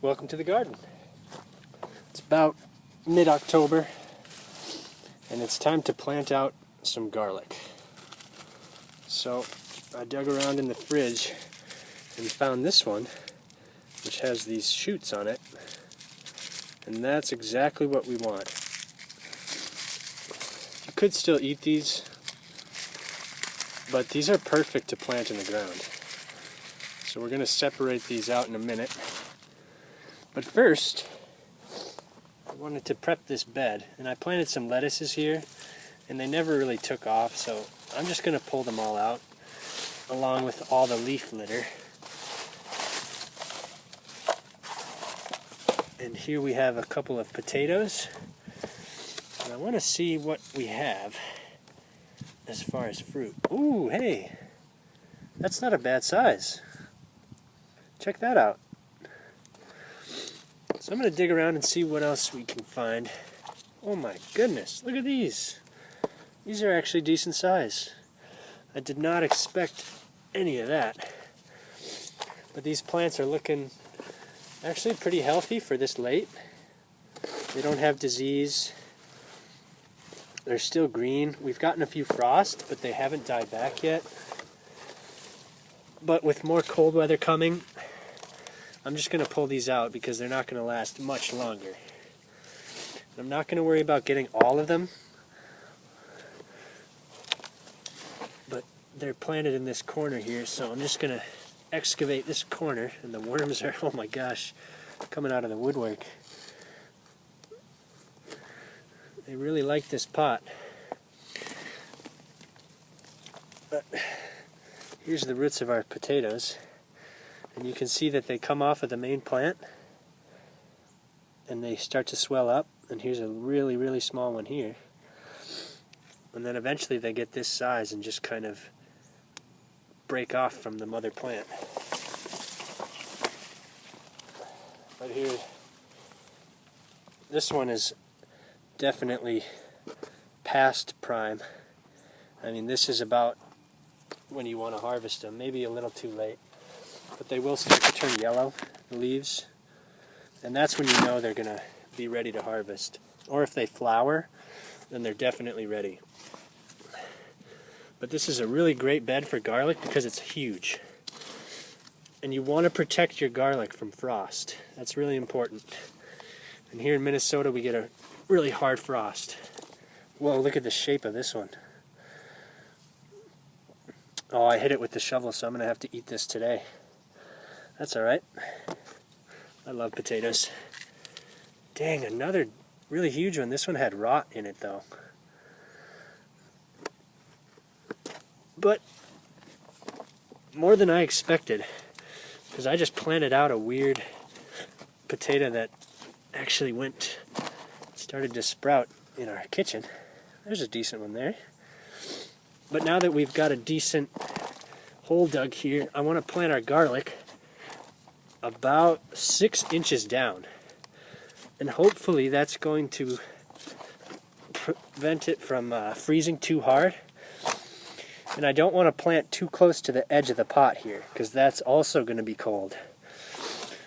Welcome to the garden. It's about mid-October and it's time to plant out some garlic. So I dug around in the fridge and found this one, which has these shoots on it, and that's exactly what we want. You could still eat these, but these are perfect to plant in the ground. So we're going to separate these out in a minute. But first, I wanted to prep this bed, and I planted some lettuces here, and they never really took off, so I'm just going to pull them all out, along with all the leaf litter. And here we have a couple of potatoes, and I want to see what we have as far as fruit. Ooh, hey, that's not a bad size. Check that out. So I'm going to dig around and see what else we can find. Oh my goodness, look at these. These are actually decent size. I did not expect any of that. But these plants are looking actually pretty healthy for this late. They don't have disease. They're still green. We've gotten a few frost, but they haven't died back yet. But with more cold weather coming, I'm just going to pull these out because they're not going to last much longer. I'm not going to worry about getting all of them, but they're planted in this corner here, so I'm just going to excavate this corner, and the worms are, oh my gosh, coming out of the woodwork. They really like this pot. But here's the roots of our potatoes. And you can see that they come off of the main plant and they start to swell up, and here's a really, really small one here. And then eventually they get this size and just kind of break off from the mother plant. But here, this one is definitely past prime. I mean, this is about when you want to harvest them, maybe a little too late. But they will start to turn yellow, the leaves, and that's when you know they're going to be ready to harvest. Or if they flower, then they're definitely ready. But this is a really great bed for garlic because it's huge. And you want to protect your garlic from frost. That's really important. And here in Minnesota we get a really hard frost. Whoa, look at the shape of this one. Oh, I hit it with the shovel, so I'm going to have to eat this today. That's alright. I love potatoes. Dang, another really huge one. This one had rot in it though. But more than I expected, because I just planted out a weird potato that actually started to sprout in our kitchen. There's a decent one there. But now that we've got a decent hole dug here, I want to plant our garlic about 6 inches down, and hopefully that's going to prevent it from freezing too hard. And I don't want to plant too close to the edge of the pot here because that's also going to be cold.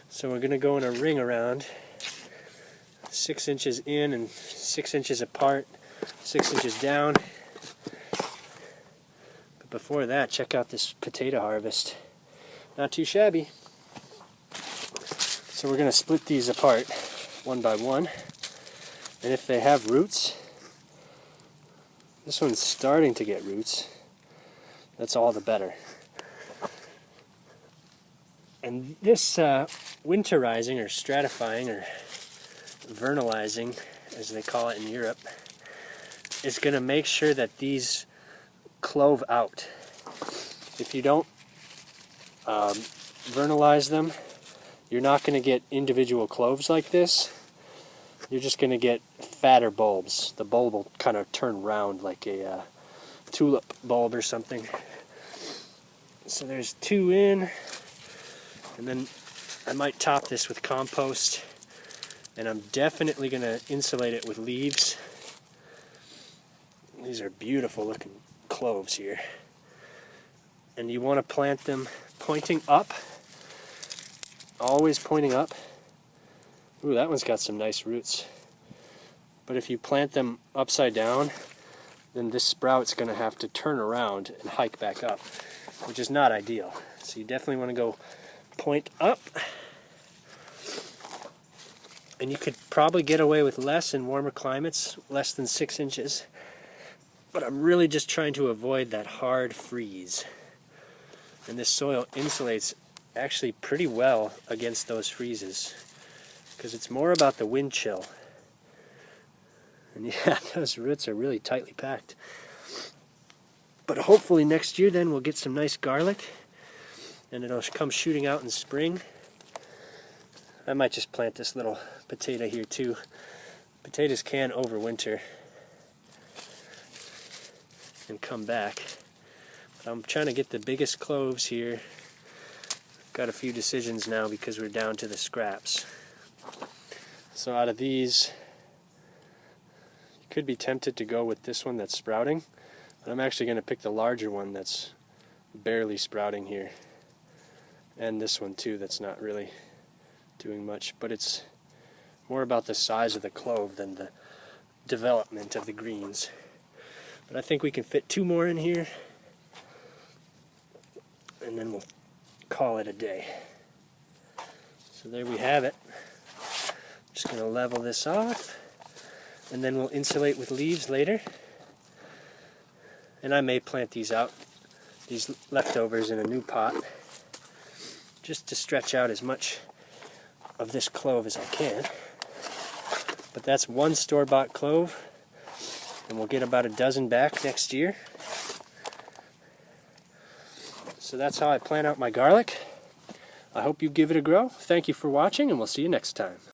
So we're going to go in a ring around 6 inches in and 6 inches apart, 6 inches down. But before that, check out this potato harvest. Not too shabby. So we're going to split these apart one by one, and if they have roots, this one's starting to get roots, that's all the better. And this winterizing or stratifying or vernalizing, as they call it in Europe, is going to make sure that these clove out. If you don't vernalize them, you're not going to get individual cloves like this. You're just going to get fatter bulbs. The bulb will kind of turn round like a tulip bulb or something. So there's 2 in, and then I might top this with compost, and I'm definitely going to insulate it with leaves. These are beautiful looking cloves here. And you want to plant them pointing up, always pointing up, Ooh, that one's got some nice roots. But if you plant them upside down, then this sprout's going to have to turn around and hike back up, which is not ideal. So you definitely want to go point up. And you could probably get away with less in warmer climates, less than 6 inches. But I'm really just trying to avoid that hard freeze. And this soil insulates actually pretty well against those freezes, because it's more about the wind chill. And yeah, those roots are really tightly packed. But hopefully next year then we'll get some nice garlic, and it'll come shooting out in spring. I might just plant this little potato here too. Potatoes can overwinter and come back. But I'm trying to get the biggest cloves here. Got a few decisions now because we're down to the scraps. So out of these, you could be tempted to go with this one that's sprouting, but I'm actually going to pick the larger one that's barely sprouting here. And this one too that's not really doing much, but it's more about the size of the clove than the development of the greens. But I think we can fit 2 more in here, and then we'll call it a day. So there we have it. Just going to level this off, and then we'll insulate with leaves later. And I may plant these out, these leftovers, in a new pot, just to stretch out as much of this clove as I can. But that's 1 store-bought clove, and we'll get about a dozen back next year. So that's how I plan out my garlic. I hope you give it a go. Thank you for watching, and we'll see you next time.